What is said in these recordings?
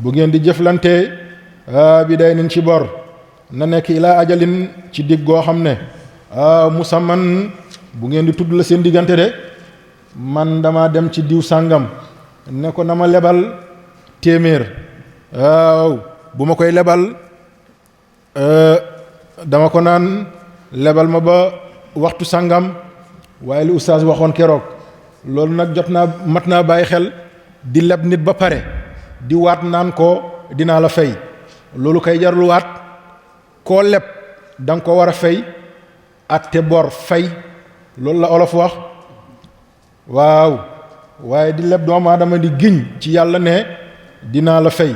bu ngeen di jëflante bi day nin ci bor na nekk ilaa ajalin ci dig goo xam ne musamman bu ngeen di tudd la seen diggante de man dama dem ci diw sàngam ne ko na ma lebal téeméer waaw bu ma koy lebal dama ko naan lebal ma ba waxtu sàngam waaye li oustaz waxoon keroog loolu nag mat naa bàyyi xel di leb nit ba pare di waat naan ko dinaa la fay loolu kay jarul waat koo leb da nga ko war a fay atte bor fay loolu la olof wax waaw waaye di leb doomu aadama di giñ ci yàlla ne dinaa la fay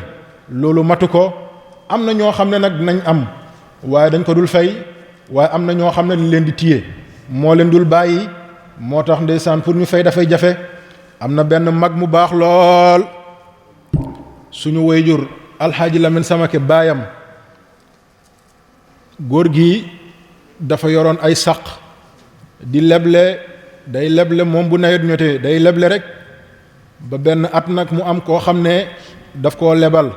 loolu matu ko am na ñoo xam ne nag dinañ am waaye dañ ko dul fay waaye am na ñoo xam ne dañ leen di téye moo leen dul bàyyi moo tax ndeysaan pour ñu fay dafay jafe am na benn mag mu baax lool suñu wayjur alxaaji Lamin Samake baayam góor gi dafa yoroon ay saq di leble day leble moom bu nawet ñotee day leble rek ba benn at nag mu am koo xam ne daf koo lebal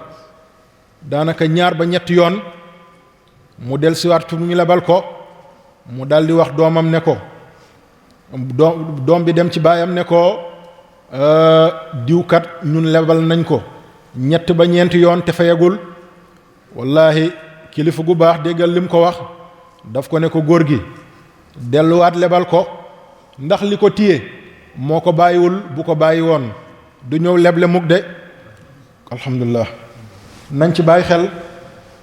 daanaka ñaar ba ñetti yoon mu del siwaat fi mu ñu lebal ko mu daldi wax doomam ne ko doom bi dem ci baayam ne ko diwkat ñun lebal nañ ko ñett ba ñeenti yoon te fayagul wallahi kilifa gu baax déggal lim ko wax daf ko ne ko góor gi delluwaat lebal ko ndax li ko téye moo ko bàyyiwul bu ko bàyyi woon du ñëw leble mukk de alhamdulilah nañ ci bàyyi xel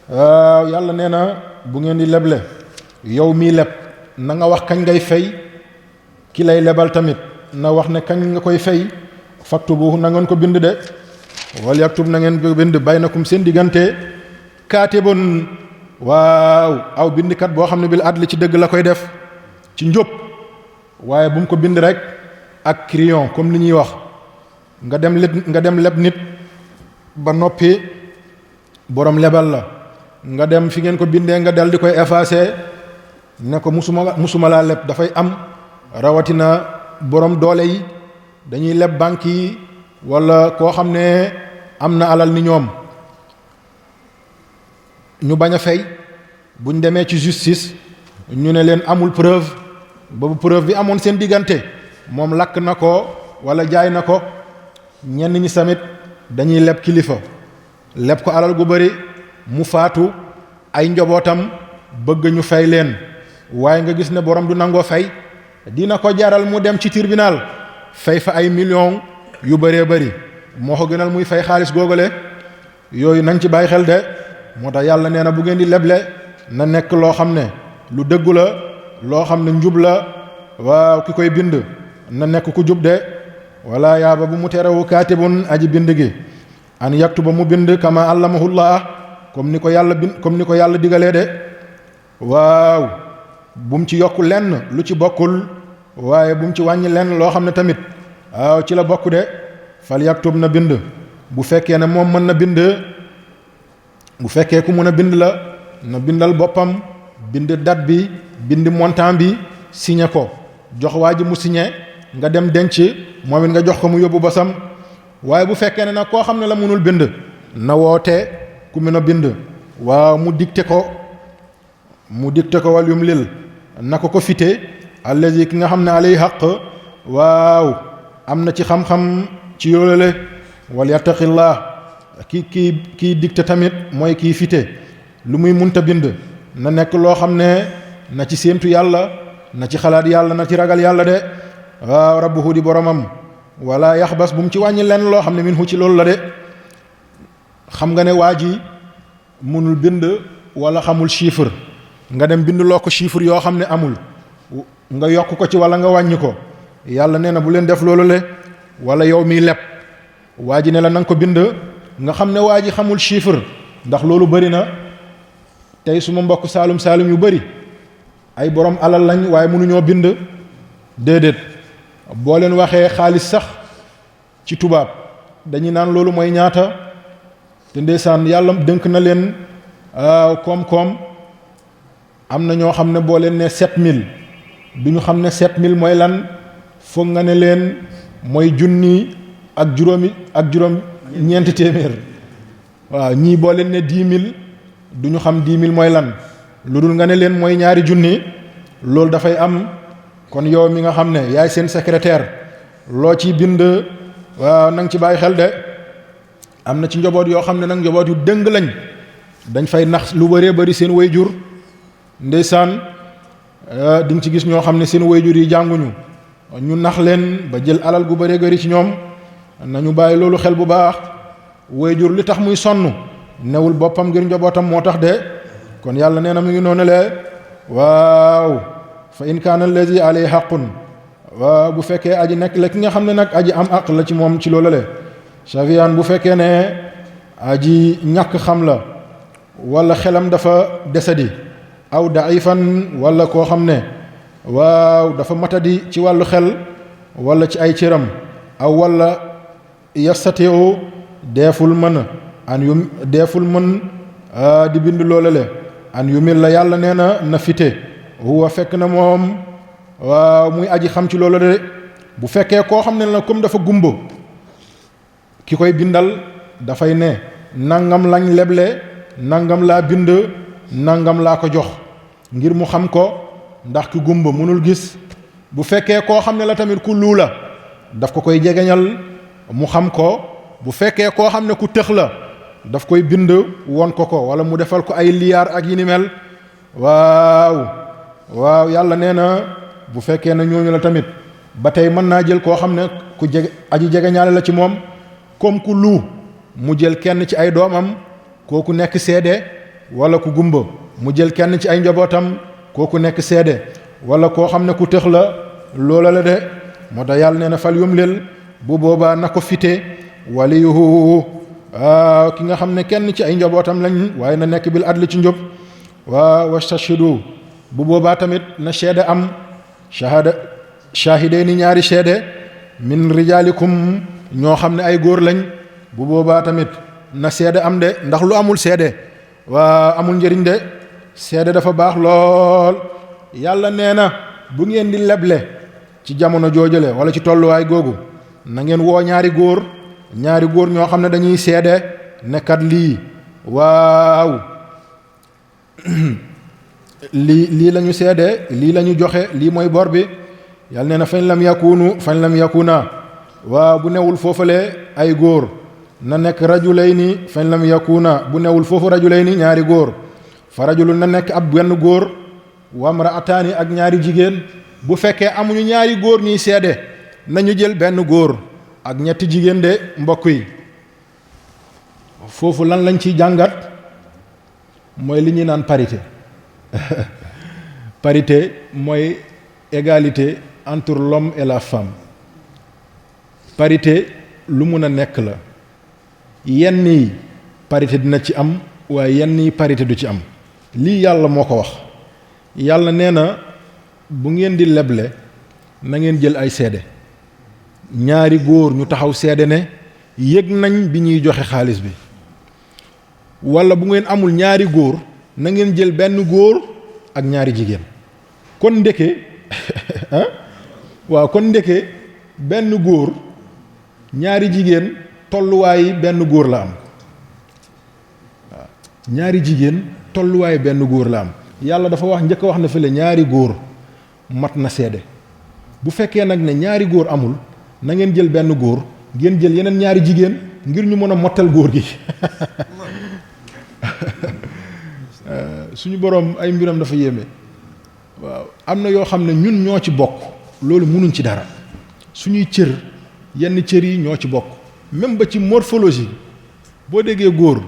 waaw yàlla nee na bu ngeen di leble yow mii leb na nga wax kañ ngay fay ki lay lebal tamit na wax ne kañ nga koy fay faktubu na ngeen ko bind de wal yaktub na ngeen ko bind baynakum seen diggante kaatibun waaw aw bindkat boo xam ne bil adli ci dëgg la koy def ci njub waaye bu mu ko bind rek ak crayon comme li ñuy wax nga dem leb nit ba noppi borom lebal la nga dem fi ngeen ko bindee nga dal di koy effacer ne ko musuma laa leb dafay am rawatina borom doole yi dañuy leb banque yi wala koo xam ne am na alal ni ñoom ñu bañ a fay buñ demee ci justice ñu ne leen amul preuve boobu preuve bi amoon seen diggante moom lakk na ko wala jaay na ko ñenn ñi tamit dañuy leb kilifa leb ko alal gu bari mu faatu ay njobootam bëgg ñu fay leen waaye nga gis ne borom du nangoo fay dina ko jaral mu dem ci tribunal fay fa ay millions yu bëree bëri moo ko gënal muy fay xaalis googale yooyu nañ ci bàyyi xel de moo tax yàlla nee na bu ngeen di leble na nekk loo xam ne lu dëggu la loo xam ne njub la waaw ki koy bind na nekk ku jub de wala yaaba bu mu terewu kaatibun aji bind gi an yaktuba mu bind kama allamahullah comme ni ko yàlla digalee de waaw bu mu ci yokk lenn lu ci bokkul waaye bu mu ci wàññi lenn loo xam ne tamit waaw ci la bokk de fal yaktub na bind bu fekkee ne moom mën na bind bu fekkee ku mën a bind la na bindal boppam bind date bi bind montant bi signé ko jox waa ji mu signé nga dem denc moom it nga jox ko mu yóbbu basam waaye bu fekkee ne nag koo xam ne la mënul bind na woote ku mën a bind waaw mu dicté ko wal yum lil na ko fite allazi ki nga xam ne alay xaq waaw am na ci xam-xam ci yoolale wal yattaqillah kii dicté tamit mooy kii fite lu muy munta bind na nekk loo xam ne na ci séentu yàlla na ci xalaat yàlla na ci ragal yàlla de waaw rabbuhu di boromam wala yaxbas bu mu ci wàññi lenn loo xam ne min hu ci loolu la de xam nga ne waa ji munul bind wala xamul chiffre nga dem bind loo ko chiffre yoo xam ne amul nga yokk ko ci wala nga wàññi ko yàlla nee na bu leen def loolu le wala yow miy leb waa ji ne la nanga ko bind nga xam ne waa ji xamul chiffre ndax loolu bëri na tey suma mbokk saalum yu bëri ay borom alal lañ waaye mënuñoo bind déedéet boo leen waxee xaalis sax ci tubaab dañuy naan loolu mooy ñaata te ndeysaan yàlla dënk na leen koom-koom am na ñoo xam ne boo leen ne 7000 du ñu xam ne 7000 mooy lan foog nga ne leen mooy junni ak juróom ñeenti téeméer waaw ñii boo leen ne 10 000 du ñu xam 10 000 mooy lan lu dul nga ne leen mooy ñaari junni loolu dafay am. kon yow mi nga xam ne yaay seen secrétaire loo ci bind waaw na nga ci bàyyi xel de am na ci njaboot yoo xam ne nag njaboot yu dëng lañ dañ fay nax lu bëree bëri seen wayjur ndeysaan di nga ci gis ñoo xam ne seen wayjur yi jànguñu ñu nax leen ba jël alal gu bëree bëri ci ñoom nañu bàyyi loolu xel bu baax wayjur li tax muy sonn newul boppam ngir njabootam moo tax de kon yàlla nee na mu ngi noonu le waaw fa in kaana allazi alayhi haqqun waaw bu fekkee aji nekk la ki nga xam ne nag aji am àq la ci moom ci loolu le shafiyan bu fekkee ne aji ñàkk xam la wala xelam dafa desadi aw daifan wala koo xam ne waaw dafa matadi ci wàllu xel wala ci ay cëram aw wala yastatiu deeful mën di bind loolu le an yu mil la yàlla nee na fite huwa fekk na moom waaw muy aji xam ci loolu de bu fekkee koo xam ne la comme dafa gumbo ki koy bindal dafay ne nangam lañ leble nangam laa bind nangam laa ko jox ngir mu xam ko ndax ki gumba mënul gis bu fekkee koo xam ne la tamit ku luu la daf ko koy jegeñal mu xam ko bu fekkee koo xam ne ku tëx la daf koy bind won ko wala mu defal ko ay liyaar ak yi ni mel waaw yàlla nee na bu fekkee ne ñooñu la tamit ba tey mën naa jël koo xam ne ku aji jegeñaale la ci moom comme ku lu mu jël kenn ci ay doomam kooku nekk seede wala ku gumba mu jël kenn ci ay njabootam kooku nekk seede wala koo xam ne ku tëx la loola la de moo tax yàlla nee na fal yumlil bu boobaa na ko fite waliyuhu ki nga xam ne kenn ci ay njabootam lañ waaye na nekk bil adli ci njub wastashhidu bu boobaa tamit na seede am shahidayni ñaari seede min rijaalikum ñoo xam ne ay góor lañ bu boobaa tamit na seede am de ndax lu amul seede amul njëriñ de seede dafa baax lool yàlla nee na bu ngeen di leble ci jamono joojale wala ci tolluwaay googu na ngeen woo ñaari góor ñoo xam ne dañuy seede nekkat lii waaw lii la ñu seede lii la ñu joxe lii mooy bor bi yàlla nee na fañ lam yakuna waaw bu newul foofale ay góor na nekk rajulayni fañ lam yakuna bu newul foofu rajulayni ñaari góor fa rajulun na nekk ab benn góor wamraataani ak ñaari jigéen bu fekkee amuñu ñaari góor ñuy seede nañu jël benn góor ak ñetti jigéen de mbokk yi foofu lan lañ ciy jàngat mooy li ñuy naan parité parité mooy égalité entre l'homme et la femme parité lu mun a nekk la yenn yi parité dina ci am waaye yenn yi parité du ci am lii yàlla moo ko wax yàlla nee na bu ngeen di leble na ngeen jël ay seede ñaari góor ñu taxaw seede ne yëg nañ bi ñuy joxe xaalis bi walla bu ngeen amul ñaari góor na ngeen jël benn góor ak ñaari jigéen kon ndeke waaw kon ndeke benn góor ñaari jigéen tolluwaayi benn góor la am waaw ñaari jigéen tolluwaayi benn góor la am yàlla dafa wax njëkk a wax na fi la ñaari góor mat na seede bu fekkee nag ne ñaari góor amul na ngeen jël benn góor ngeen jël yeneen ñaari jigéen ngir ñu mën a mottal góor gi suñu boroom ay mbiram dafa yéeme waaw am na yoo xam ne ñun ñoo ci bokk loolu mënuñ ci dara suñuy cër yenn cër yi ñoo ci bokk même ba ci morphologie boo déggee góor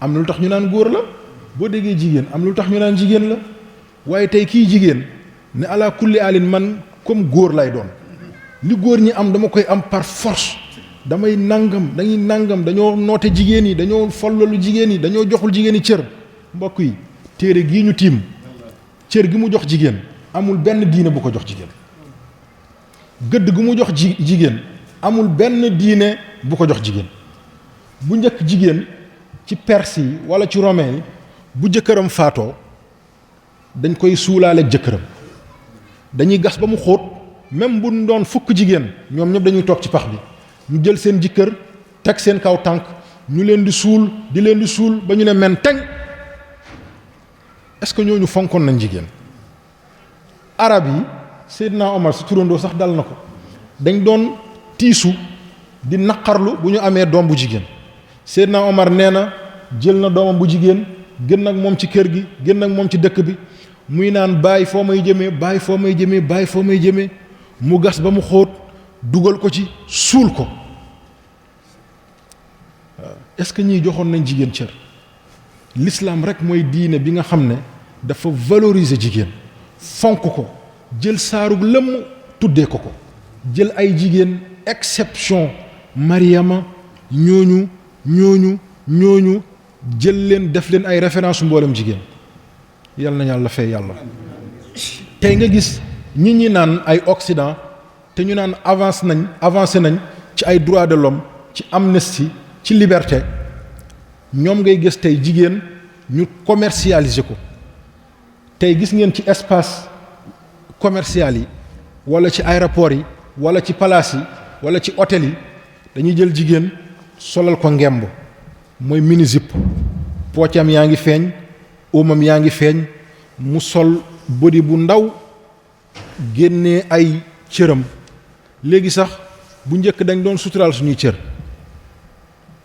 am na lu tax ñu naan góor la boo déggee jigéen am na lu tax ñu naan jigéen la waaye tey kii jigéen ne ala kulli alin man comme góor lay doon li góor ñi am dama koy am par force dañuy nangam dañoo noote jigéen yi dañoo follalu jigéen yi dañoo joxul jigéen yi cër mbokk yi téere gii ñu tiim cër gi mu jox jigéen amul benn diine bu ko jox jigéen gëdd gi mu jox jigéen amul benn diine bu ko jox jigéen bu njëkk jigéen ci perse yi wala ci romain yi bu jëkkëram faatoo dañ koy suulaale jëkkëram dañuy gas ba mu xóot même bu doon fukk jigéen ñoom ñëpp dañuy toog ci pax bi ñu jël seen jëkkër teg seen kaw tànk ñu leen di suul ba ñu ne men teng. Est-ce que ñooñu fonkoon nañ jigéen? Arab yi Seydina Omar si turandoo sax dal na ko dañ doon tiisu di naqarlu bu ñu amee doom bu jigéen. Seydina Omar nee na jël na doomam bu jigéen gën nag moom ci kër gi gën nag moom ci dëkk bi muy naan bàyyi foo may jëmee bàyyi foo may jëmee bàyyi foo may jëmee mu gas ba mu xóot dugal ko ci suul ko. Est-ce que ñii joxoon nañ jigéen cër? L'islam rek mooy diine bi nga xam ne dafa valoriser jigéen fonk ko jël saarug lëmm tuddee ko jël ay jigéen exception Mariama ñooñu jël leen def leen ay référence mboolem jigéen. yal na yàlla fay yàlla. tey nga gis ñi naan ay Occident te ñu naan avancé nañ ci ay droits de l'homme ci amnistie ci liberté ñoom ngay gis tey jigéen ñu commercialiser ko. tey gis ngeen ci espace commercial yi wala ci aéroport yi wala ci palace yi wala ci hôtel yi dañuy jël jigéen solal ko ngemb mooy mini zip poocam yaa ngi feeñ óomam yaa ngi feeñ mu sol body bu ndaw génnee ay cëram. léegi sax bu njëkk dañ doon suturaal suñuy cër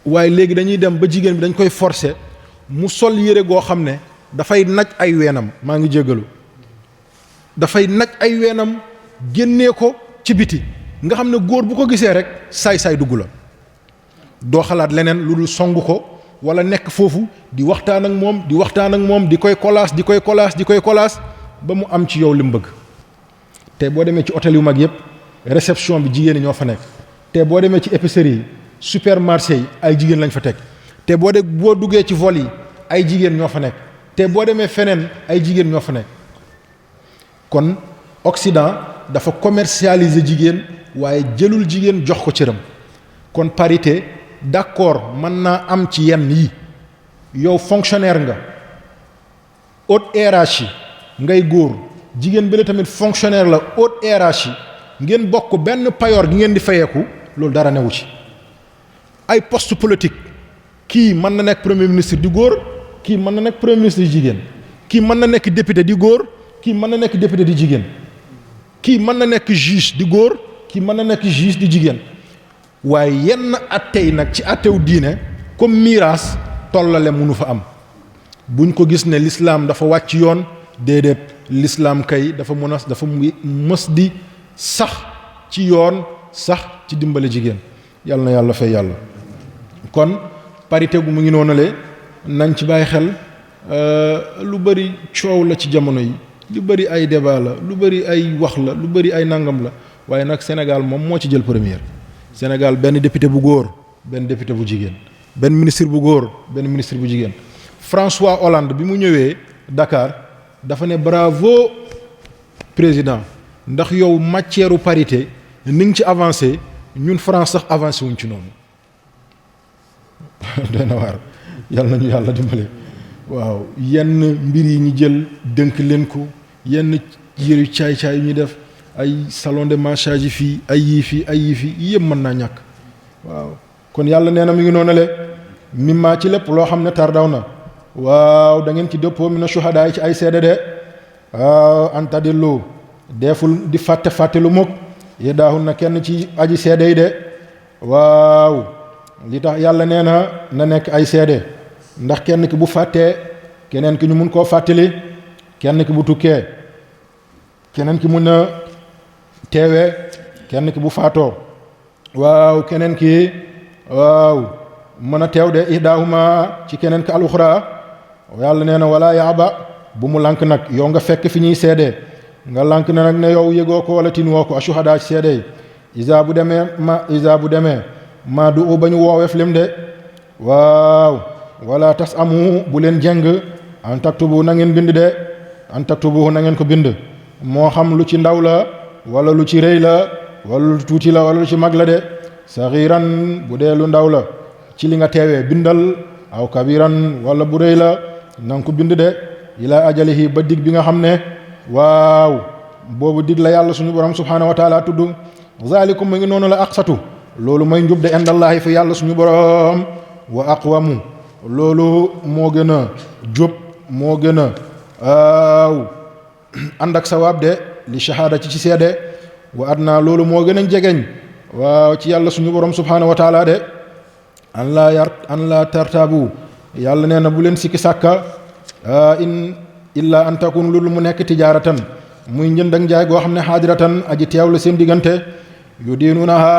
waaye léegi dañuy dem ba jigéen bi dañ koy forcer mu sol yére goo xam ne dafay naj ay weenam maa ngi jéggalu dafay naj ay weenam génnee ko ci biti nga xam ne góor bu ko gisee rek saay-saay dugg la doo xalaat leneen lu dul song ko wala nekk foofu di waxtaan ak moom di koy kolaas ba mu am ci yow li mu bëgg. te boo demee ci hôtel yu mag yëpp réception bi jigéen ñi ñoo fa nekk. te boo demee ci épicerie yi supermarché yi ay jigéen lañ fa teg. te boo duggee ci vol yi ay jigéen ñoo fa nekk. te boo demee feneen ay jigéen ñoo fa nekk. kon Occident dafa commercialiser jigéen waaye jëlul jigéen jox ko cëram. kon parité d'accord mën naa am ci yenn yi yow fonctionnaire nga haute hiérarchie ngay góor jigéen bi la tamit fonctionnaire la haute hiérarchie ngeen bokk benn payoor gi ngeen di fayeeku loolu dara newu ci. ay poste politique kii mën na nekk premier ministre di góor kii mën na nekk premier ministre di jigéen kii mën na nekk député di góor kii mën na nekk député di jigéen kii mën na nekk juge di góor kii mën na nekk juge di jigéen. waaye yenn attey nag ci attew diine comme miraas tollale mënu fa am buñ ko gis ne l'islam dafa wàcc yoon déedéet l'islam kay dafa mës di sax ci yoon sax ci dimbale jigéen yàlla na yàlla fay yàlla. kon parité gu mu ngi noonale nañ ci bàyyi xel lu bari coow la ci jamono yi lu bari ay débat la lu bari ay wax la lu bari ay nangam la waaye nag Sénégal moom moo ci jël première. Sénégal benn député bu góor benn député bu jigéen benn ministre bu góor benn ministre bu jigéen. François Hollande bi mu ñëwee Dakar dafa ne bravo président ndax yow matière parité ni nga ci avancé ñun France sax avancé wuñ ci noonu. doy na waar yàlla nañu yàlla dimbale. waaw yenn mbir yi ñu jël dënk leen ko yenn yëru caay-caay yu ñu def. ay salon de massage yi fii ay yii fii yëpp mën naa ñàkk waaw kon yàlla nee na mi ngi noonale mimma ci lépp loo xam ne tardaw na waaw da ngeen ci dëppoo mina shuhadaa ci ay seede de waaw antadillu deeful di fàtte lu mukk yeddaahun na kenn ci aji seede yi de waaw li tax yàlla nee na nekk ay seede ndax kenn ki bu fàttee keneen ki ñu mun koo fàttali kenn ki bu tukkee keneen ki mun na teewee kenn ki bu faatoo waaw keneen ki waaw mën a teew de ihdaahuma ci keneen ki aluxra yàlla nee na wala yaaba bu mu lànk nag yow nga fekk fi ñuy seedee nga lànk na nag ne yow yëgoo ko wala tinwoo ko ashuhadaa ci seede yi isa bu demee ma du u ba ñu wooweef lim de waaw wala tas amu bu leen jeng an taktubu na ngeen bind de an taktubu na ngeen ko bind moo xam lu ci ndaw la wala lu ci rëy la wala lu tuuti la wala lu ci mag la de saxiiran bu dee lu ndaw la ci li nga teewee bindal aw kabiran wala bu rëy la na nga ko bind de ila ajalihi ba dig bi nga xam ne waaw boobu dig la yàlla suñu borom subhaanahu wa taala tudd zalikum mu ngi noonu la aqsatu loolu mooy njub de indallahi fi yàlla suñu borom wa aqwamu loolu moo gën a jub moo gën a ànd ak sawaab de li shahada ci seede wa adna loolu moo gën a jegeñ waaw ci yàlla suñu borom subhanahu wa taala de an la tartabu yàlla nee na bu leen sikki sàkka in illa an takun loolu mu nekk tijaaratan muy njënd ak njaay goo xam ne xaadiratan aji teew la seen diggante yu diinunaha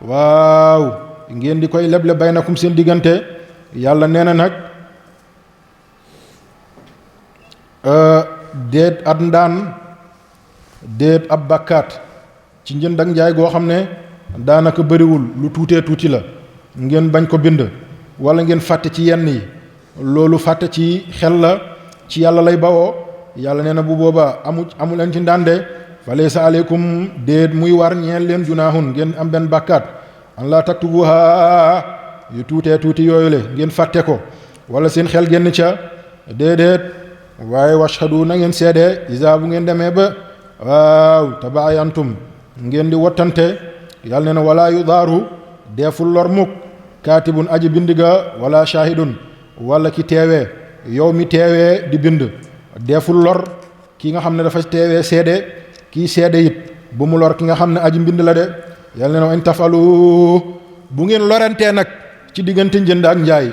waaw ngeen di koy leble baynakum seen diggante yàlla nee na nag déet ad ndaan déet ab bakkaat ci njënd ak njaay goo xam ne daanaka bëriwul lu tuutee tuuti la ngeen bañ ko bind wala ngeen fàtte ci yenn yi loolu fàtte ci xel la ci yàlla lay bawoo yàlla nee na bu boobaa amu leen ci ndànde fa laysa aleykum déet muy war ñeel leen junaahun ngeen am benn bàkkaat an laa taktubuha yu tuutee tuuti yooyu le ngeen fàtte ko wala seen xel génn ca déedéet waaye washhadu na ngeen seede isa bu ngeen demee ba waaw tabaayantum ngeen di wottante yàlla nee na wala yudaaru deeful lor mukk kaatibun aji bind ga wala shahidun wala ki teewee yow mi teewee di bind deeful lor ki nga xam ne dafa teewee seede kii seede it bu mu lor ki nga xam ne aji mbind la de yàlla nee na in tafalu bu ngeen lorantee nag ci diggante njënd ak njaay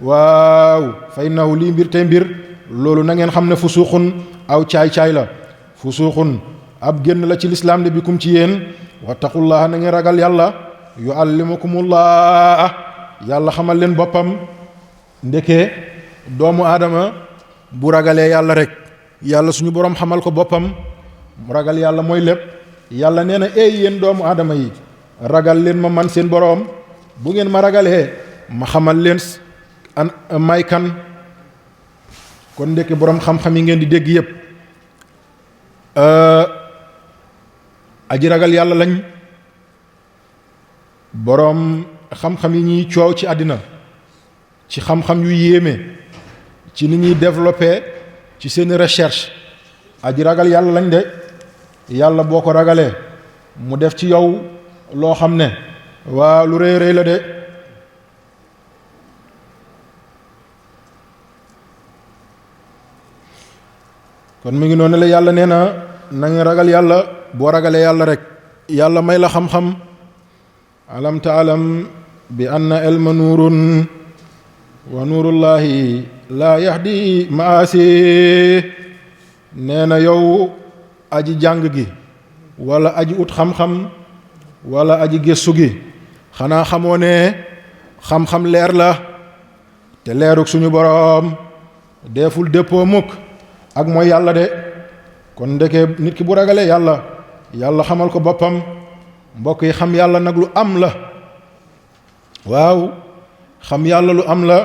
waaw fa innahu lii mbir tey mbir loolu na ngeen xam ne fusuuxun aw caay-caay la fusuuxun ab génn la ci lislaam de bikum ci yéen wattaqullaha na ngeen ragal yàlla yuallimukumullah yàlla xamal leen boppam ndeke doomu aadama bu ragalee yàlla rek yàlla suñu borom xamal ko boppam mu ragal yàlla mooy lépp yàlla nee na yéen doomu aadama yi ragal leen ma man seen borom bu ngeen ma ragalee ma xamal leen may kan kon ndeke borom xam-xam yi ngeen di dégg yépp aji ragal yàlla lañ boroom xam-xam yi ñuy coow ci àddina ci xam-xam yu yéeme ci ni ñuy développé ci seeni recherche aji ragal yàlla lañ de yàlla boo ko ragalee mu def ci yow loo xam ne waa lu rëy rëy la de kon mi ngi noonu la yàlla nee na na ngeen ragal yàlla boo ragalee yàlla rek yàlla may la xam-xam alam taalam bi anna ilma nuurun wa nuurullahi laa yahdi maasi nee na yow aji jàng gi wala aji ut xam-xam wala aji gëstu gi xanaa xamoo ne xam-xam leer la te leeruk suñu boroom deeful déppoo mukk ak mooy yàlla de kon ndeke nit ki bu ragalee yàlla yàlla xamal ko boppam mbokk yi xam yàlla nag lu am la waaw xam yàlla lu am la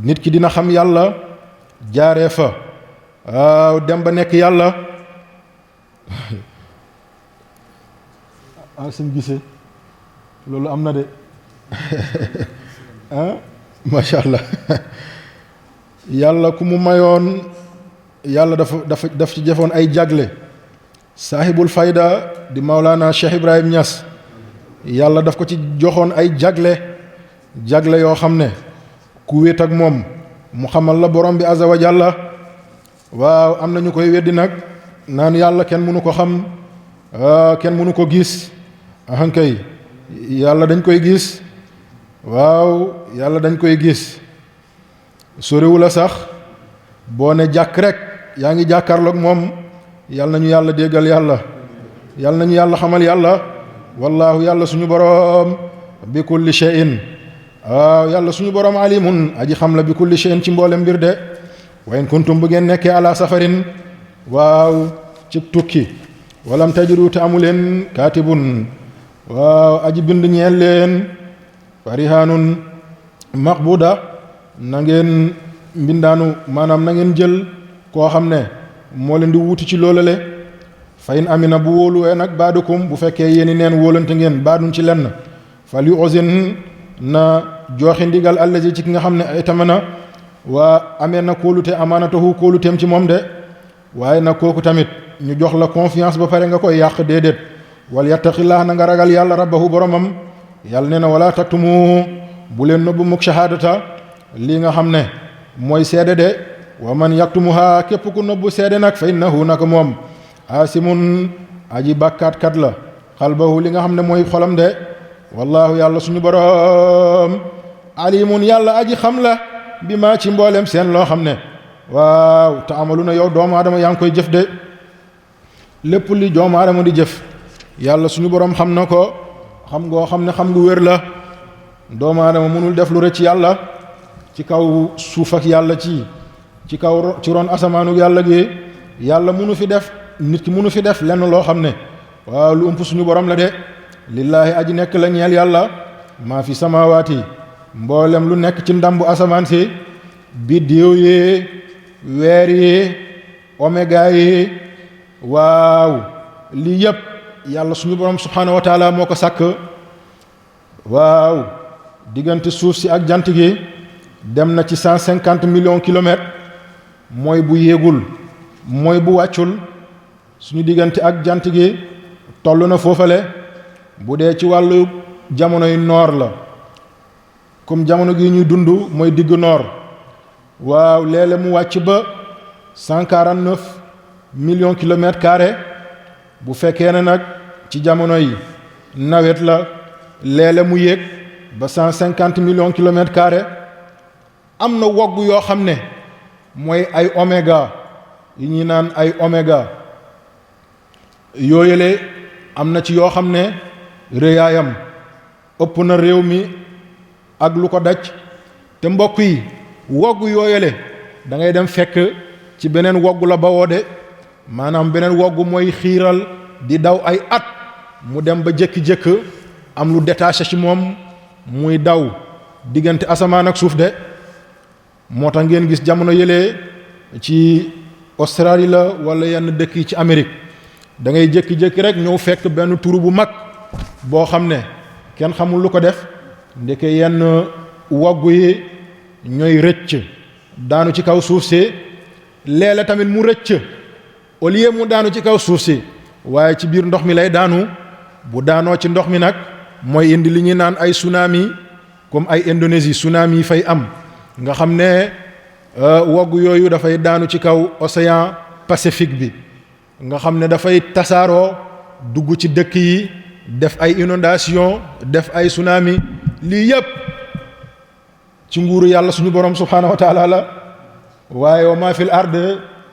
nit ki dina xam yàlla jaaree fa waaw dem ba nekk yàlla suñ gisee loolu am na de macha allah yàlla ku mu mayoon yàlla daf ci defoon ay jagle saahibul fayda di Maulana Cheikh Ibrahim Niass yàlla daf ko ci joxoon ay jagle yoo xam ne ku wéet ak moom mu xamal la borom bi azza wa jalla waaw am na ñu koy weddi nag naan yàlla kenn mënu ko xam kenn mënu ko gis ahankay yàlla dañ koy gis waaw yàlla dañ koy gis soriwu la sax boo ne jàkk rek yaa ngi jàkkaarloog moom yàlla nañu yàlla déggal yàlla yàlla nañu yàlla xamal yàlla wallaahu yàlla suñu boroom bi kulli shay'in waaw yàlla suñu boroom alimun aji xam la bi kulli shay'in ci mboolem mbir de wa in kuntum bu ngeen nekkee ala safarin waaw ci tukki walam tajidu te amu leen kaatibun waaw aji bind ñeel leen farihanun maqbuda na ngeen mbindaanu maanaam na ngeen jël koo xam ne moo leen di wuuti ci loolale fa in amina bu wóoluwee nag baadukum bu fekkee yéeni neen wóolante ngeen baadun ci lenn fal yu'zin na joxe ndigal allazi ci ki nga xam ne ay tamana waa amee na kóolute amaanatahu kóoluteem ci moom de waaye nag kooku tamit ñu jox la confiance ba pare nga koy yàq déedéet wal yattaqillah na nga ragal yàlla rabbahu boromam yàlla nee na wala taktumu bu leen nëbb mukk shahadata lii nga xam ne mooy seede de wa man yaktumuha képp ku nëbb seede nag fa innahu naka moom asimun aji bàkkaatkat la xalbahu li nga xam ne mooy xolam de wallahu yàlla suñu borom alimun yàlla aji xam la bi maa ci mboolem seen loo xam ne waaw te amalu na yow doomu aadama yaa ngi koy jëf de lépp li doomu aadama di jëf yàlla suñu borom xam na ko xam ngoo xam ne xam gu wér la doomu aadama mënul def lu rëcc yàlla ci kaw suuf ak yàlla ci kaw ci ron asamaanu yàlla gi yàlla mënu fi def nit ki mënu fi def lenn loo xam ne waaw lu ëmp suñu borom la de lillaahi aji nekk la ñeel yàlla maa fi samaawaati mboolem lu nekk ci ndambu asamaan si biddiw yi weer yi oméga yi waaw lii yëpp yàlla suñu borom subhaanahu wa taala moo ko sàkk waaw diggante suuf si ak jant gi dem na ci 150 millions kilomètres mooy bu yéegul mooy bu wàccul suñu diggante ak jant gi toll na foofale bu dee ci wàllu jamonoy noor la comme jamono gi ñuy dund mooy digg noor waaw léeg-léeg mu wàcc ba 149 millions kilomètres carrés bu fekkee ne nag ci jamono yi nawet la léeg-léeg mu yéeg ba 150 millions kilomètres carrés am na wogg yoo xam ne mooy ay oméga yi ñuy naan ay oméga yooyale am na ci yoo xam ne réyaayam ëpp na réew mi ak lu ko daj te mbokk yi wogg yooyale da ngay dem fekk ci beneen wogg la bawoo de maanaam beneen wogg mooy xiiral di daw ay at mu dem ba jékki-jékk am lu détaché ci moom muy daw diggante asamaan ak suuf de moo tax ngeen gis jamono yëlee ci Australie la wala yenn dëkk yi ci Amérique da ngay jékki-jékki rek ñëw fekk benn turu bu mag boo xam ne kenn xamul lu ko def ndeke yenn woggu yi ñooy rëcc daanu ci kaw suuf si léeg-léeg tamit mu rëcc au lieu mu daanu ci kaw suuf si waaye ci biir ndox mi lay daanu bu daanoo ci ndox mi nag mooy indi li ñuy naan ay tsunami comme ay Indonésie tsunami yi fay am nga xam ne wogg yooyu dafay daanu ci kaw océan Pacifique bi nga xam ne dafay tasaaroo dugg ci dëkk yi def ay inondation def ay tsunami lii yëpp ci nguuru yàlla suñu borom subhaanahu wa taala la waaye wa maa fil ard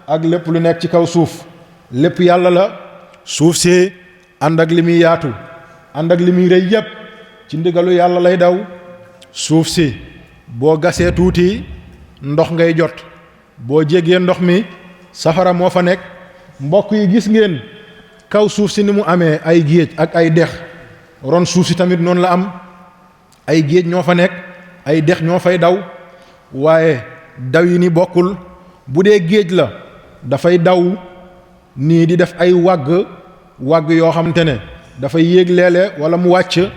ak lépp lu nekk ci kaw suuf lépp yàlla la suuf si ànd ak li muy yaatu ànd ak li muy rëy yëpp ci ndigalu yàlla lay daw suuf si boo gasee tuuti ndox ngay jot boo jéggee ndox mi safara moo fa nekk mbokk yi gis ngeen kaw suuf si ni mu amee ay géej ak ay dex ron suuf si tamit noonu la am ay géej ñoo fa nekk ay dex ñoo fay daw waaye daw yi ni bokkul bu dee géej la dafay daw nii di def ay wàgg yoo xamante ne dafay yéeg leele wala mu wàcc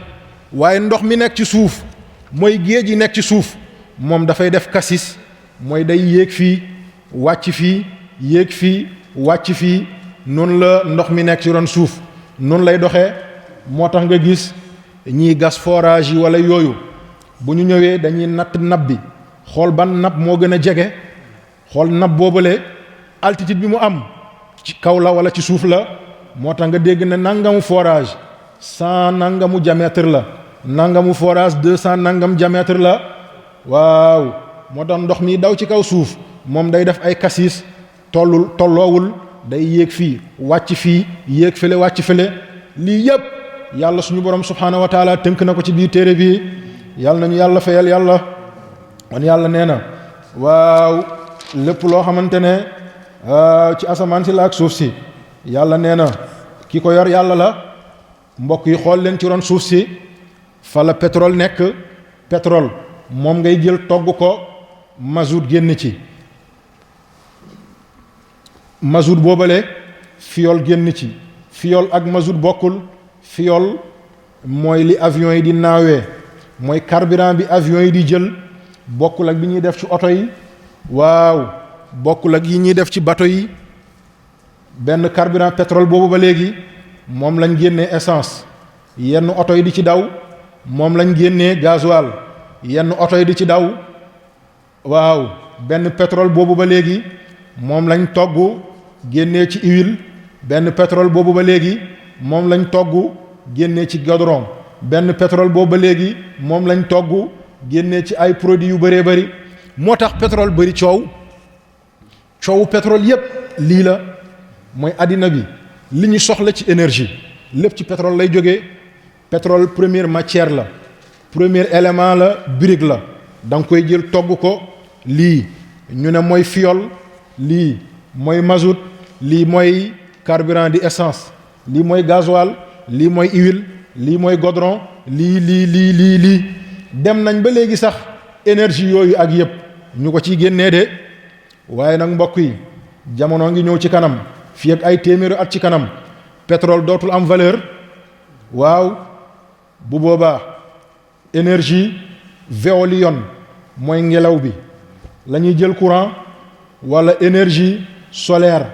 waaye ndox mi nekk ci suuf mooy géej yi nekk ci suuf moom dafay def kasis mooy day yéeg fii wàcc fii yéeg fii wàcc fii noonu la ndox mi nekk ci ron suuf noonu lay doxee moo tax nga gis ñiy gas forage yi wala yooyu bu ñu ñëwee dañuy natt nappe bi xool ban nappe moo gën a jege xool nappe boobale altitude bi mu am ci kaw la wala ci suuf la moo tax nga dégg ne nangamu forage 100 nangamu diamètre la nangamu forage 200 nangam diamètre la waaw moo tax ndox mi daw ci kaw suuf moom day def ay kasis tolloowul day yéeg fii wàcc fii yéeg fële wàcc fële lii yëpp yàlla suñu borom subhaanahu wa taala tënk na ko ci biir téere bi yàlla nañu yàlla fayal yàlla man yàlla nee na waaw lépp loo xamante ne ci asamaan si la ak suuf si yàlla nee na ki ko yor yàlla la mbokk yi xool leen ci ron suuf si fa la pétrole nekk pétrole moom ngay jël togg ko mazout génn ci mazout boobale fiol génn ci fiol ak mazout bokkul fiol mooy li avion yi di naawee mooy carburant bi avion yi di jël bokkul ak bi ñuy def ci oto yi waaw bokkul ak yi ñuy def ci bateau yi benn carburant pétrole boobu ba léegi moom lañ génnee essence yenn oto yi di ci daw moom lañ génnee gasoil yenn oto yi di ci daw waaw benn pétrole boobu ba léegi moom lañ togg génnee ci huile benn pétrole boobu ba léegi moom lañ togg génnee ci goudron benn pétrole boobu ba léegi moom lañ togg génnee ci ay produits yu bëree bëri moo tax pétrole bëri coowu pétrole yépp lii la mooy àddina bi li ñu soxla ci énergie lépp ci pétrole lay jógee pétrole première matière la premier élément la brique la da nga koy jël togg ko lii ñu ne mooy fiole lii mooy mazout lii mooy carburant di essence lii mooy gasoil lii mooy huile lii mooy goudron lii dem nañ ba léegi sax énergie yooyu ak yëpp ñu ko ciy génnee de waaye nag mbokk yi jamono ngi ñëw ci kanam fii ak ay téeméeri at ci kanam pétrole dootul am valeur waaw bu boobaa énergie véolienne mooy ngelaw bi la ñuy jël courant wala énergie solaire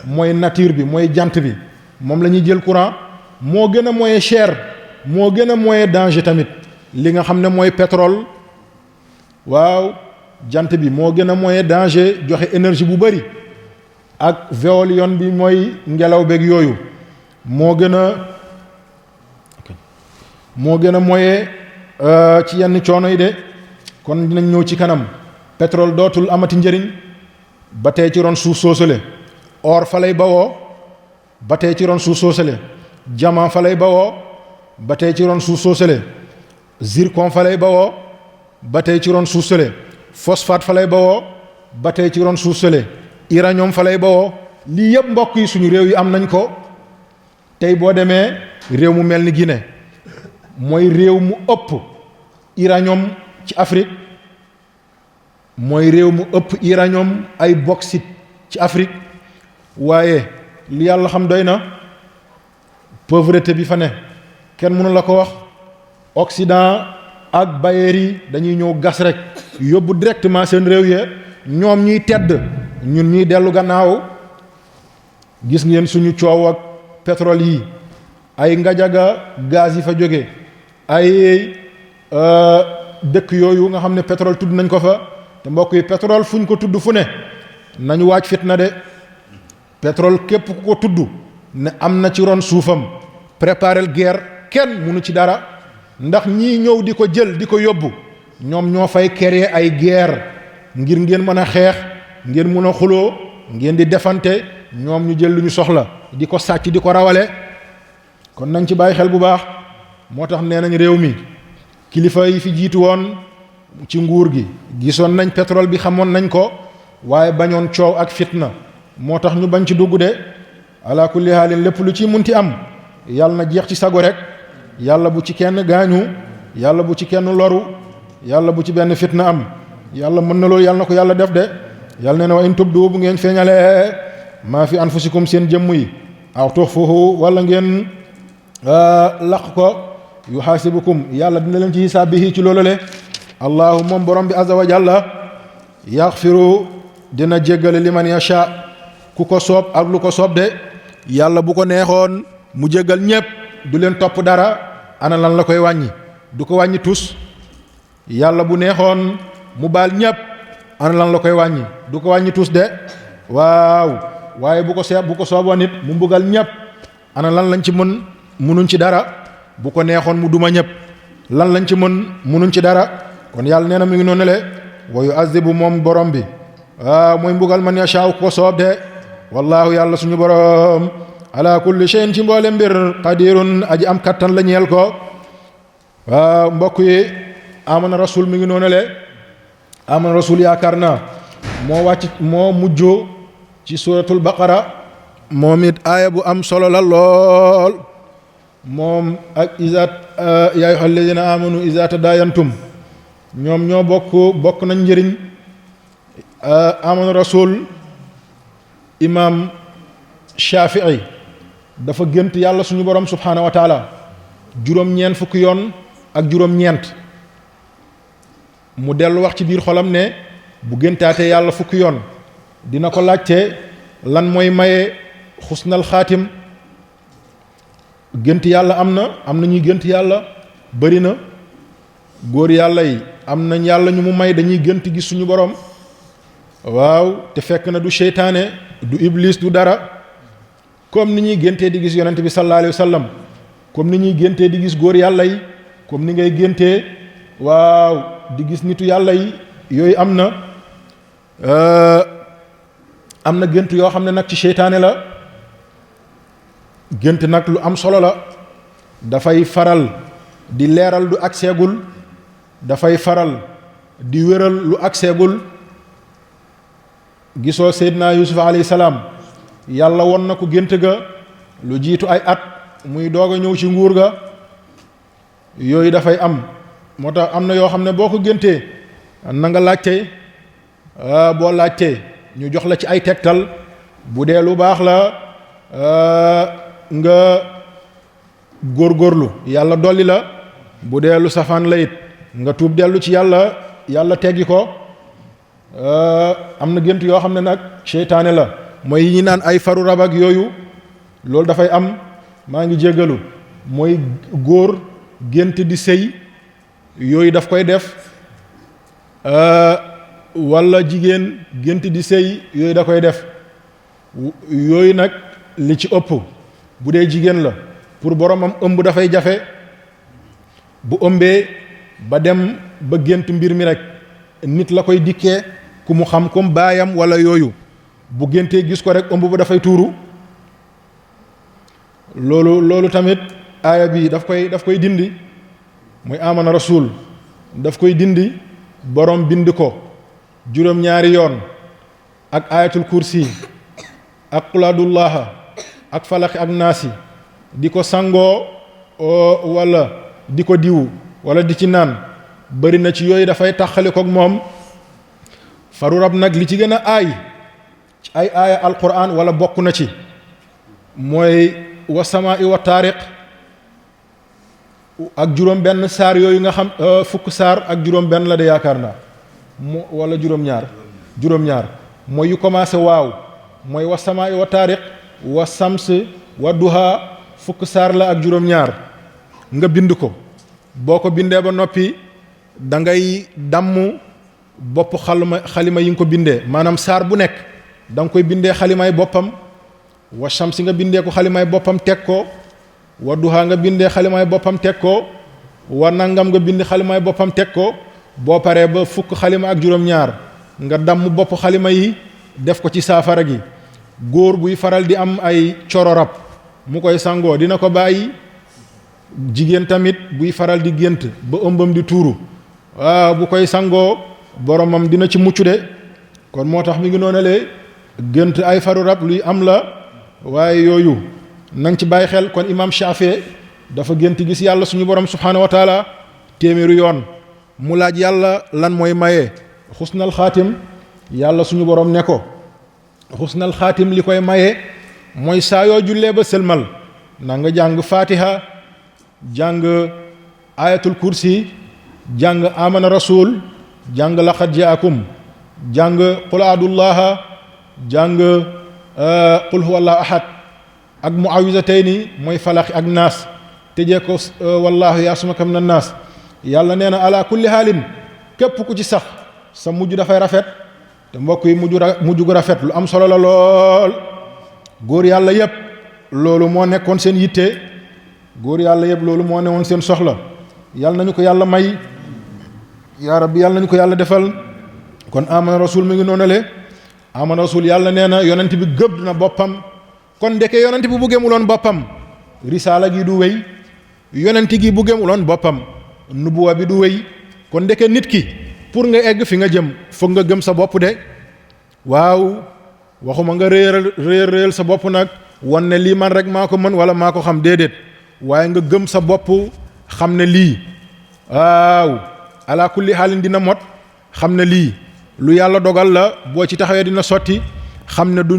mooy nature bi mooy jant bi moom la ñuy jël courant moo gën a moyen cher moo gën a moyen danger tamit li nga xam ne mooy pétrole waaw jant bi moo gën a moyen danger joxe énergie bu bari ak véolienne bi mooy ngelaw beeg yooyu moo gën a moyen ci yenn coono yi de kon dinañ ñëw ci kanam pétrole dootul amati njëriñ ba tey ci ron suuf soosale or fa lay bawoo ba tey ci ron suuf soosale diamant fa lay bawoo ba tey ci ron suuf soosale zircon fa lay bawoo ba tey ci ron suuf sale phosphate fa lay bawoo ba tey ci ron suuf sale uranium fa lay bawoo lii yëpp mbokk yi suñu réew yi am nañ ko tey boo demee réew mu mel ni Guinée mooy réew mu ëpp uranium ci Afrique mooy réew mu ëpp uranium ay bauxite ci Afrique waaye li yàlla xam doy na pauvreté bi fa ne kenn mënu la ko wax Occident ak bailleurs yi dañuy ñëw gas rek yóbbu directement seen réew ya ñoom ñuy tedd ñun ñuy dellu gannaaw gis ngeen suñu coow ak pétrole yi ay ngajaga gaz yi fa jóge ay dëkk yooyu nga xam ne pétrole tudd nañ ko fa te mbokk yi pétrole fuñ ko tudd fu ne nañu waaj fitna de pétrole képp ku ko tudd ne am na ci ron suufam préparer guerre kenn mënu ci dara ndax ñii ñëw di ko jël di ko yóbbu ñoom ñoo fay créer ay guerre ngir ngeen mën a xeex ngeen mën a xuloo ngeen di defante ñoom ñu jël lu ñu soxla di ko sàcc di ko rawale kon nañ ci bàyyi xel bu baax moo tax nee nañ réew mi kilifa yi fi jiitu woon ci nguur gi gisoon nañ pétrole bi xamoon nañ ko waaye bañoon coow ak fitna moo tax ñu bañ ci dugg de ala kulli haalin lépp lu ci munti am yàlla na jeex ci sago rek yàlla bu ci kenn gaañu yàlla bu ci kenn loru yàlla bu ci benn fitna am yàlla mën na loolu yàlla na ko yàlla def de yàlla nee na wa in tubdu bu ngeen feeñalee maa fi anfusikum seen jëmm yi aw tuxfuhu wala ngeen laq ko yuhaasibukum yàlla dina leen ci hisaab bi ci loolu le allahu moom borom bi azza wa jalla yaxfiru dina jéggale liman yasha ku ko soob ak lu ko soob de yàlla bu ko neexoon mu jéggal ñépp du leen topp dara ana lan la koy wàññi du ko wàññi tus yàlla bu neexoon mu baal ñépp ana lan la koy wàññi du ko wàññi tus de waaw waaye bu ko sooboon nit mu mbugal ñépp ana lan lañ ci mënuñ ci dara bu ko neexoon mu duma ñépp lan lañ ci mënuñ ci dara kon yàlla nee na mu ngi noonu le wa yu'azzibu moom borom bi waaw mooy mbugal man yashaa ko soob de wallaahu yàlla suñu borom ala kulli shay'in ci mboole mbir qadirun aji am kattan la ñeel ko waaw mbokk yi amana rasul mi ngi noonu le amana rasul yaakaar naa moo mujj ci suratul baqara moom it aaya bu am solo la lool moom ak yaa ayyuhal ladina amanu iza tadayantum ñoom ñoo bokk nañ njëriñ amana rasul imam Shafii dafa gént yàlla suñu borom subhaanahu wa taala juróom-ñeent fukki yoon ak juróom-ñeent mu dellu wax ci biir xolam ne bu géntaatee yàlla fukki yoon dina ko laajte lan mooy maye xusnal xaatim gént yàlla am na ñuy gént yàlla bëri na góor yàlla yi am nañ yàlla ñu mu may dañuy gënt gis suñu borom waaw te fekk na du seytaane du iblis du dara comme ni ñuy géntee di gis yonent bi sallallahu alayhi wa sallam comme ni ñuy géntee di gis góor yàlla yi comme ni ngay géntee waaw di gis nitu yàlla yi yooyu am na gént yoo xam ne nag ci seytaane la gént nag lu am solo la dafay faral di leeral lu ak seegul dafay faral di wéral lu ak seegul gisoo Seydina Yuusuf alayhi salaam yàlla won na ko gént ga lu jiitu ay at muy doog a ñëw ci nguur ga yooyu dafay am moo tax am na yoo xam ne boo ko géntee na nga laajte boo laajtee ñu jox la ci ay tegtal bu dee lu baax la nga góorgóorlu yàlla dolli la bu dee lu safaan la it nga tuub dellu ci yàlla teggi ko am na gént yoo xam ne nag seytaane la mooy yi ñu naan ay faru rab ak yooyu loolu dafay am maa ngi jéggalu mooy góor gént di sëy yooyu daf koy def walla jigéen gént di sëy yooyu da koy def yooyu nag li ci ëpp bu dee jigéen la pour boromam ëmb dafay jafe bu ëmbee ba dem ba gént mbir mi rek nit la koy dikkee ku mu xam comme baayam walla yooyu bu géntee gis ko rek ëmb ba dafay tuuru loolu tamit aaya bi daf koy dindi muy amana rasul daf koy dindi borom bind ko juróom-ñaari yoon ak ayatul kursi ak quladullaha ak falaki ak naasi di ko sangoo wala di ko diw wala di ci naan bari na ci yooyu dafay taxali koog moom faru rab nag li ci gën a aay ci ay aaya alquran wala bokk na ci mooy wa samaa'i wa taariq ak juróom benn saar yooyu nga xam fukk saar ak juróom benn la de yaakaar naa wala juróom-ñaar mooy yu commencé waaw mooy wa samaa'i wa taariq wa sams wa duha fukk saar la ak juróom-ñaar nga bind ko boo ko bindee ba noppi da ngay damm bopp xalima yi nga ko bindee maanaam saar bu nekk da nga koy bindee xalimaay boppam wa shamsi nga bindee ko xalimaay boppam teg ko wa duha nga bindee xalimaay boppam teg ko wa nangam nga bind xalimaay boppam teg ko boo paree ba fukk xalima ak juróom-ñaar nga damm bopp xalima yi def ko ci saafara gi góor buy faral di am ay cororab mu koy sangoo dina ko bàyyi jigéen tamit buy faral di gént ba ëmbam di tuuru waaw bu koy sangoo boromam dina ci mucc de kon moo tax mi ngi noonalee gént ay faru rab luy am la waaye yooyu nang ci bàyyi xel kon imam Shafii dafa gént gis yàlla suñu borom subhaanahu wa taala téeméeru yoon mu laaj yàlla lan mooy maye xusnal xaatim yàlla suñu borom ne ko xusnal xaatim li koy maye mooy saa yoo jullee ba sëlmal na nga jàng fatiha jàng ayatul kursi jàng amana rasul jàng laqad jaakum jàng qul aadullaha jàng qul huwallahu ahad ak muawizatayni mooy falaxi ak naas tëjee ko wallahu yaasumaka minan naas yàlla nee na ala kulli haalin képp ku ci sax sa mujj dafay rafet te mbokk yi mujj gu rafet lu am solo la lool góor yàlla yépp loolu moo nekkoon seen yitte góor yàlla yépp loolu moo newoon seen soxla yàlla nañu ko yàlla may yaa rabbi yàlla nañu ko yàlla defal kon amana rasul mi ngi noonale amana rasul yàlla nee na yonent bi gëb na boppam kon ndeke yonent bi bu gëmuloon boppam risaala gi du wéy yonent gi bu gëmuloon boppam nubuwa bi du wéy kon ndeke nit ki pour nga egg fi nga jëm foog nga gëm sa bopp de waaw waxuma nga réyal sa bopp nag wan ne lii man rek maa ko mën wala maa ko xam déedéet waaye nga gëm sa bopp xam ne lii waaw ala kulli xaalin dina mot xam ne lii lu yàlla dogal la boo ci taxawee dina sotti xam ne du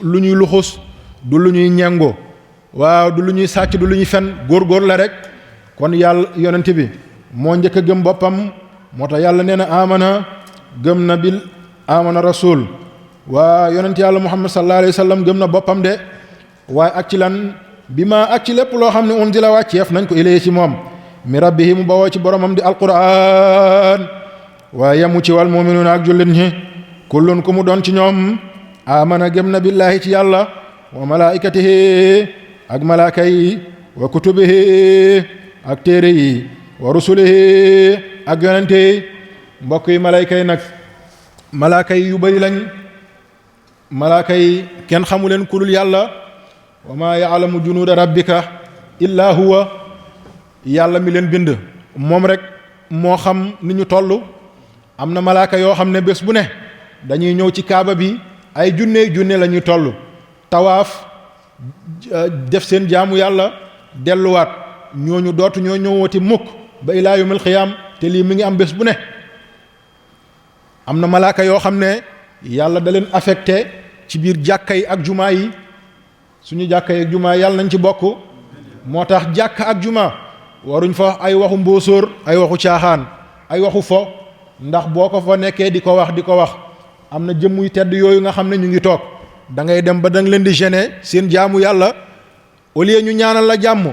lu ñuy luxus du lu ñuy ñengo waaw du lu ñuy sàcc du lu ñuy fen góor la rek kon yàlla yonent bi moo njëkk a gëm boppam moo tax yàlla nee na amana gëm na bil amana rasul waa yonent yàlla muhammad sallallahu alayhi wa sallam gëm na boppam de waaye ak ci lan bi ma ak ci lépp loo xam ne unzila wàcceef nañ ko ilayhi ci moom mi rabbihi mu bawoo ci boromam di alquran waaye yamu ci wal muminuuna ak jullit ñi kullun ku mu doon ci ñoom amana gëm na billahi ci yàlla wa malaikatihi ak malaaka yi wa kutubihi ak téere yi wa rusulihi ak yonente yi mbokk yi malayka yi nag malaaka yi yu bari lañ malaaka yi kenn xamu leen ku dul yàlla wa maa yaalamu junuuda rabbika illa huwa yàlla mi leen bind moom rek moo xam ni ñu toll am na malaaka yoo xam ne bés bu ne dañuy ñëw ci kaaba bi ay junne la ñuy toll tawaaf def seen jaamu yàlla delluwaat ñooñu dootu ñoo ñëwooti mukk ba ilaa yawmil xiyaam te lii mi ngi am bés bu ne am na malaaka yoo xam ne yàlla da leen affecté ci biir jàkka yi ak jumaa yi suñu jàkka yi ak jumaa yàlla nañ ci bokk moo tax jàkka ak jumaa waruñ fa ay waxu mbóosóor ay waxu caaxaan ay waxu fo ndax boo ko fa nekkee di ko wax am na jëmm yu tedd yooyu nga xam ne ñu ngi toog da ngay dem ba da nga leen di gêner seen jaamu yàlla au lieu ñu ñaanal la jàmm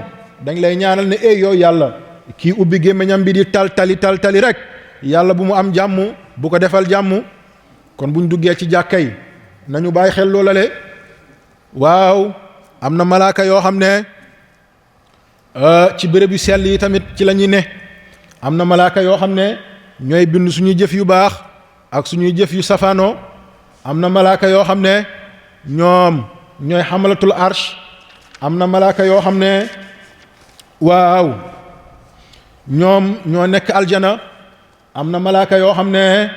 dañ lay ñaanal ne yow yàlla kii ubbi gémmiñam bi di tali rek yàlla bu mu am jàmm bu ko defal jàmm kon buñ duggee ci jàkka yi nañu bàyyi xel loolale waaw am na malaaka yoo xam ne ci béréb yu sell yi tamit ci la ñuy ne am na malaaka yoo xam ne ñooy bind suñuy jëf yu baax ak suñuy jëf yu safaanoo am na malaaka yoo xam ne ñoom ñooy xamalatul arsh am na malaaka yoo xam ne waaw ñoom ñoo nekk aljana am na malaaka yoo xam ne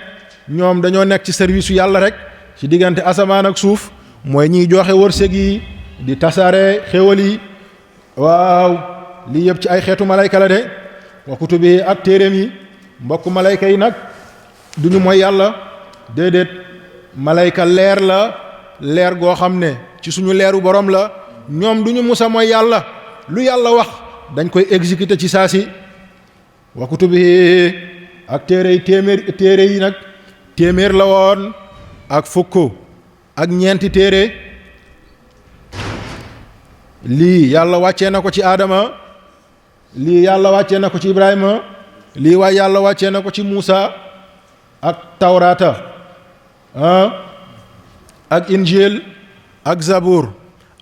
ñoom dañoo nekk ci service yu yàlla rek ci diggante asamaan ak suuf mooy ñiy joxe wërsëg yi di tasaare xéwal yi waaw lii yëpp ci ay xeetu malayka la de wa kutubi ak téeréem yi mbokk malayka yi nag duñu mooy yàlla déedéet malayka leer la leer goo xam ne ci suñu leeru borom la ñoom duñu musa mooy yàlla lu yàlla wax dañ koy exécuter ci saasi wa kutubi ak téere yi nag téeméer la woon ak fukk ak ñeenti téere lii yàlla wàccee na ko ci Aadama lii yàlla wàccee na ko ci Ibrahima lii waay yàlla wàccee na ko ci Muusa ak Tawraata ak Injil ak Zabuur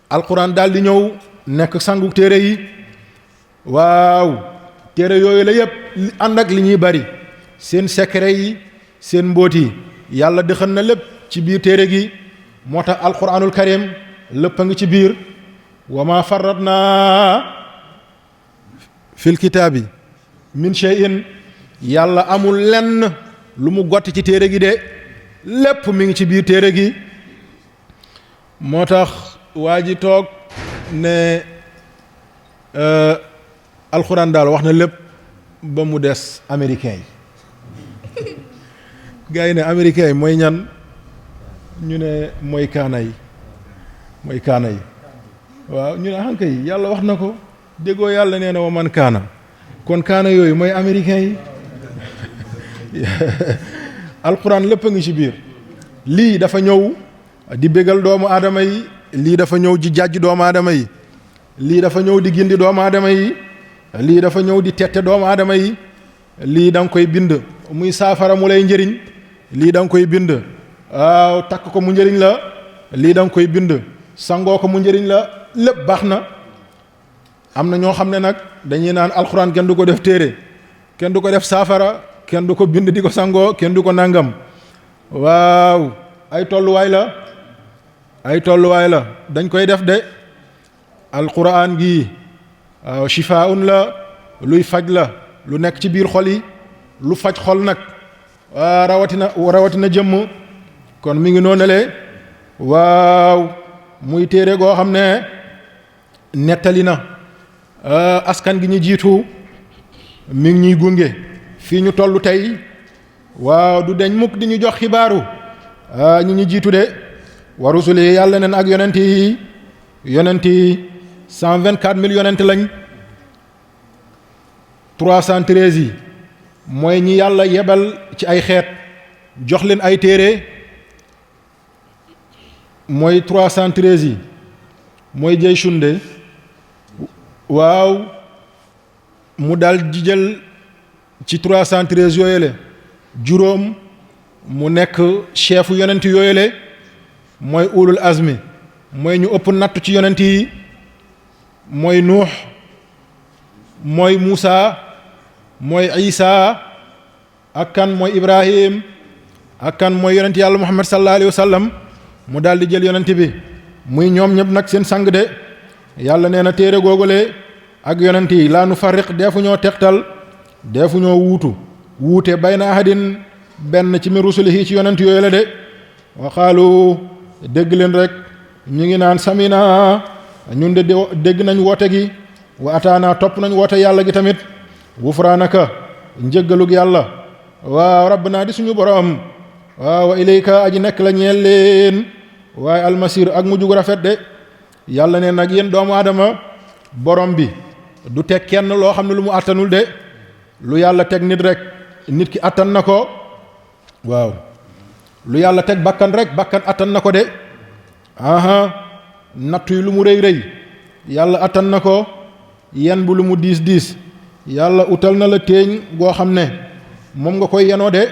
alquran daal di ñëw nekk sangu téere yi waaw téere yooyu la yépp ànd ak li ñuy bari seen secret yi seen mbóot yi yàlla dëxën na lépp ci biir téere gi moo tax alquranul karim lépp a ngi ci biir wa ma farratna fil kitaabi min shay'in yàlla amul lenn lu mu gotti ci téere gi de lépp mi ngi ci biir téere gi moo tax waa ji toog ne alxuraan daal wax na lépp ba mu des américain yi gars yi ne américain yi mooy ñan ñu ne mooy kaana yi waaw ñu ne xanka yi yàlla wax na ko déggoo yàlla nee na wa man kaana kon kaana yooyu mooy américain yi alxuraan lépp a ngi ci biir lii dafa ñëw di bégal doomu aadama yi lii dafa ñëw di jàjj doomu aadama yi lii dafa ñëw di gindi doomu aadama yi lii dafa ñëw di tette doomu aadama yi lii da nga koy bind muy saafara mu lay njëriñ lii da nga koy bind waaw takk ko mu njëriñ la lii da nga koy bind sangoo ko mu njëriñ la lépp baax na am na ñoo xam ne nag dañuy naan alxuraan kenn du ko def téere kenn du ko def saafara kenn du ko bind di ko sangoo kenn du ko nangam waaw ay tolluwaay la dañ koy def de alxuraan gi waaw shifaa'un la luy faj la lu nekk ci biir xol yi lu faj xol nag waa rawatina jëmm kon mi ngi noonale waaw muy téere goo xam ne nettali na askan gi ñu jiitu mi ngi ñuy gunge fii ñu toll tey waaw du deñ mukk di ñu jox xibaaru ñi ñu jiitu de wa rusuli yàlla neen ak yonent yi 124 000 yonent lañ 313 yi mooy ñi yàlla yebal ci ay xeet jox leen ay téere mooy 313 yi mooy jey sunde waaw mu dal di jël ci 313 yooyale juróom mu nekk chefu yonent yooyale mooy ulul azmi mooy ñu ëpp nattu ci yonent yi mooy nuux mooy Muusa mooy Isa ak kan mooy Ibrahim ak kan mooy yonent yàlla Muhammad sallallahu alayhi wa sallam mu daal di jël yonent bi muy ñoom ñëpp nag seen sang de yàlla nee na téere googule ak yonent yi laa nu farriq deefu ñoo tegtal deefu ñoo wuute bayna ahadin benn ci mi rusulihi ci yonent yooyu la de wa qaalu dégg leen rek ñu ngi naan samina ñun de dégg nañ woote gi wa ataana topp nañ woote yàlla gi tamit gufraanaka njëggalug yàlla waaw rabbana di suñu borom waaw wa ilayka aji nekk la ñeel leen waaye almasir ak mujjug rafet de yàlla ne nag yéen doomu aadama borom bi du teg kenn loo xam ne lu mu attanul de lu yàlla teg nit rek nit ki attan na ko waaw lu yàlla teg bakkan rek bakkan attan na ko de nattu yi lu mu rëy rëy yàlla attan na ko yen bu lu mu diis diis yàlla utal na la téeñ goo xam ne moom nga koy yenoo de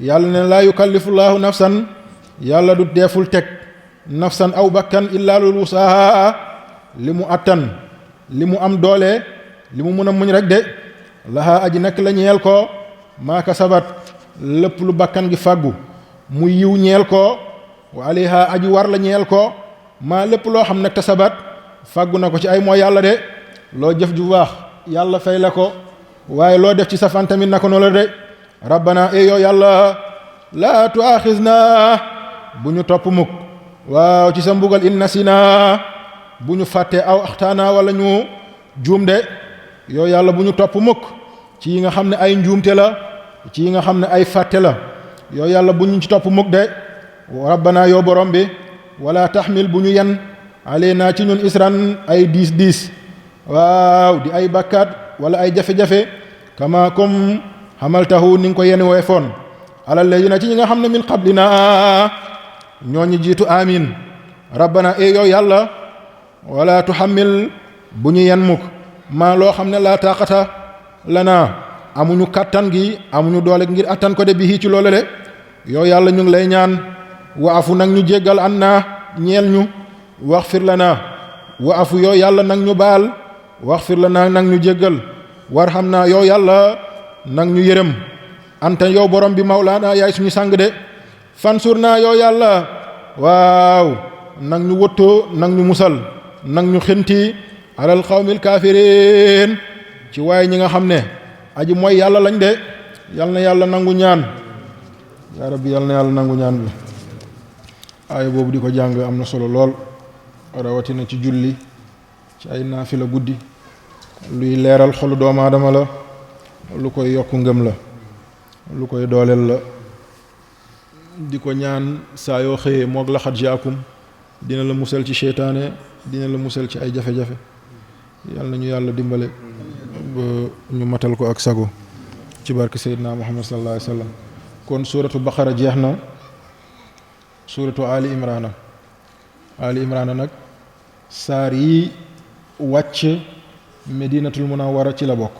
yàlla ne laa yukallifullahu nafsan yàlla du deeful teg nafsan aw bakkan illaa lul wusaha li mu attan li mu am doole li mu mën a muñ rek de laha aji nekk la ñeel ko maaka sabat lépp lu bakkan gi fàggu mu yiw ñeel ko wa alayha aji war la ñeel ko maa lépp loo xam ne tasabat fàggu na ko ci ay mooy yàlla de loo jëf ju baax yàlla fay la ko waaye loo def ci safaan tamit na ko noonu la de rabbana yow yàlla laa tuaxisna bu ñu topp mukk waaw ci sa mbugal in nasina bu ñu fàttee aw axtaana wala ñu juum de yow yàlla bu ñu topp mukk ci yi nga xam ne ay njuumte la ci yi nga xam ne ay fàtte la yow yàlla bu ñu ci topp mukk de rabbana yow borom bi wala taxmil bu ñu yen aleyna ci ñun isran ay diis waaw di ay bakkaat wala ay jafe-jafe kama comme xamaltahu ni nga ko yeni weefoon alal ladina ci ñi nga xam ne min qablina ñooñu jiitu amin rabbana yow yàlla wala tuhammil bu ñu yen mukk maa loo xam ne laa taqata lana amuñu kattan gi amuñu doole ngir attan ko de bi ci loolu de yow yàlla ñu ngi lay ñaan waafu nag ñu jéggal an naa ñeel ñu waxfir lana waafu yow yàlla nag ñu baal waxfir lana nag ñu jéggal warham naa yow yàlla nag ñu yërëm anta yow borom bi mawlaana yaay suñu sang de fansur naa yow yàlla waaw nag ñu wëttoo nag ñu musal nag ñu xenti alal xawmil kaafiriin ci waaye ñi nga xam ne aji mooy yàlla lañ de yal na yàlla nangu ñaan yaa rabbi yal na yàlla nangu ñaan bi aaya boobu di ko jàng am na solo lool rawatina ci julli ci ay naafila guddi luy leeral xolu doomu aadama la lu koy yokk ngëm la lu koy dooleel la di ko ñaan saa yoo xëyee moog laxat jaakum dina la musal ci seytaane dina la musal ci ay jafe-jafe yal na ñu yàlla dimbale ba ñu matal ko ak sago ci barke Seydina Muhammad sallallahu alayhi wa sallam kon suuratu baqara jeex na suuratu ali imrana nag saar yi wàcc medinatul munawwara ci la bokk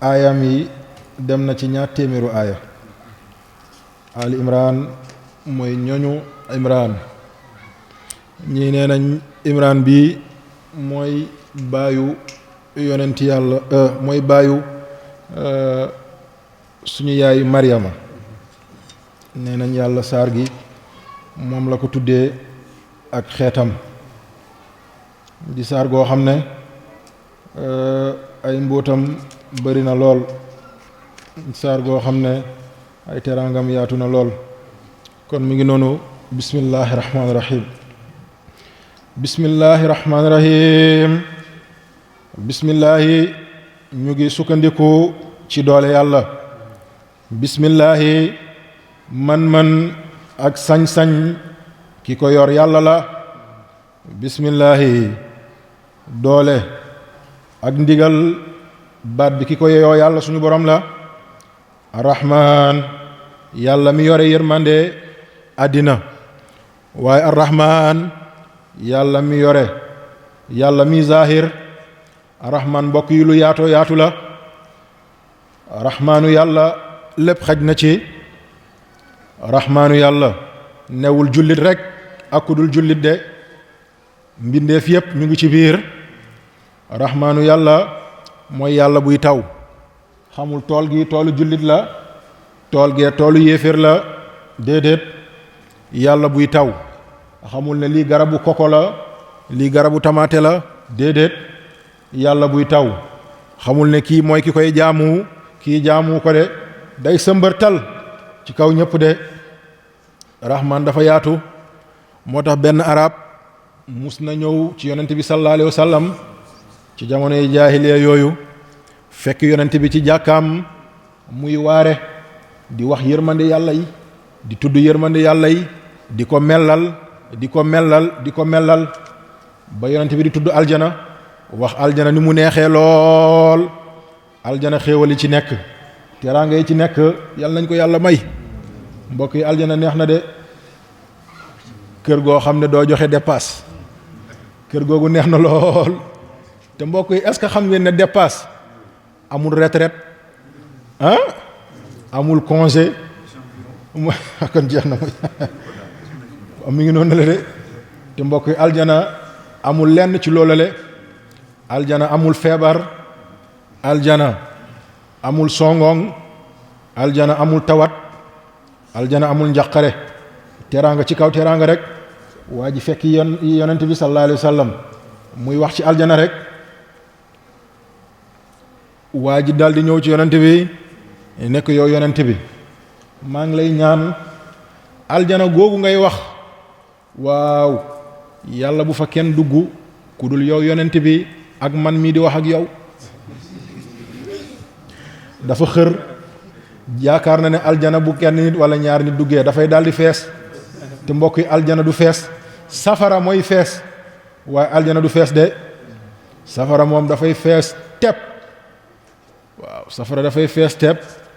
aayam yi dem na ci 200 aaya ali imran mooy ñoñu imran ñii nee nañ imran bi mooy baayu yonent yàlla mooy baayu suñu yaay Maryama nee nañ yàlla saar gi moom la ko tuddee ak xeetam di saar goo xam ne ay mbóotam bari na lool saar goo xam ne ay teraangam yaatu na lool kon mi ngi noonu bismillahi rahmaani rahim bismillahi rahmaani rahim bismillahi ñu ngi sukkandiku ci doole yàlla bismillahi man ak sañ-sañ ki ko yor yàlla la bismillahi doole ak ndigal baat bi ki ko yeyoo yàlla suñu borom la arrahman yàlla mi yore yërmande àddina waaye arrahman yàlla mi yore yàlla mi zahir rahman mbokk yi lu yaatoo yaatu la rahmaanu yàlla lépp xaj na ci rahmaanu yàlla newul jullit rek ak ku dul jullit de mbindeef yépp ñu ngi ci biir rahmaanu yàlla mooy yàlla buy taw xamul tool gi toolu jullit la tool gee toolu yéeféer la déedéet yàlla buy taw xamul ne lii garabu koko la lii garabu tamaate la déedéet yàlla buy taw xamul ne kii mooy ki koy jaamu kii jaamu ko de day sëmbërtal ci kaw ñëpp de rahman dafa yaatu moo tax benn arab mus na ñëw ci yonent bi sallallahu alayhi wa sallam ci jamonoy jaahiliya yooyu fekk yonent bi ci jàkkaam muy waare di wax yërmande yàlla yi di tudd yërmande yàlla yi di ko mellal di ko mellal ba yonent bi di tudd aljana wax aljana ni mu neexee lool aljana xéewal yi ci nekk teraanga yi ci nekk yàlla nañ ko yàlla may mbokk yi aljana neex na de kër goo xam ne doo joxe dépasse kër googu neex na lool te mbokk yi est-ce que xam ngeen ne dépasse amul retraite amul congé kon jeex na mi ngi noonu la de te mbokk yi aljana amul lenn ci loolale aljana amul feebar aljana amul songoŋ aljana amul tawat aljana amul njaqare teraanga ci kaw teraanga rek waa ji fekk yonent bi sallallahu alayhi wa sallam muy wax ci aljana rek waa ji daldi ñëw ci yonent bi nekk yow yonent bi maa ngi lay ñaan aljana googu ngay wax waaw yàlla bu fa kenn dugg ku dul yow yonent bi ak man mii di wax ak yow dafa xër yaakaar na ne aljana bu kenn nit wala ñaar nit duggee dafay daldi fees te mbokk yi aljana du fees safara mooy fees waaye aljana du fees de safara moom dafay fees tepp waaw safara dafay fees tepp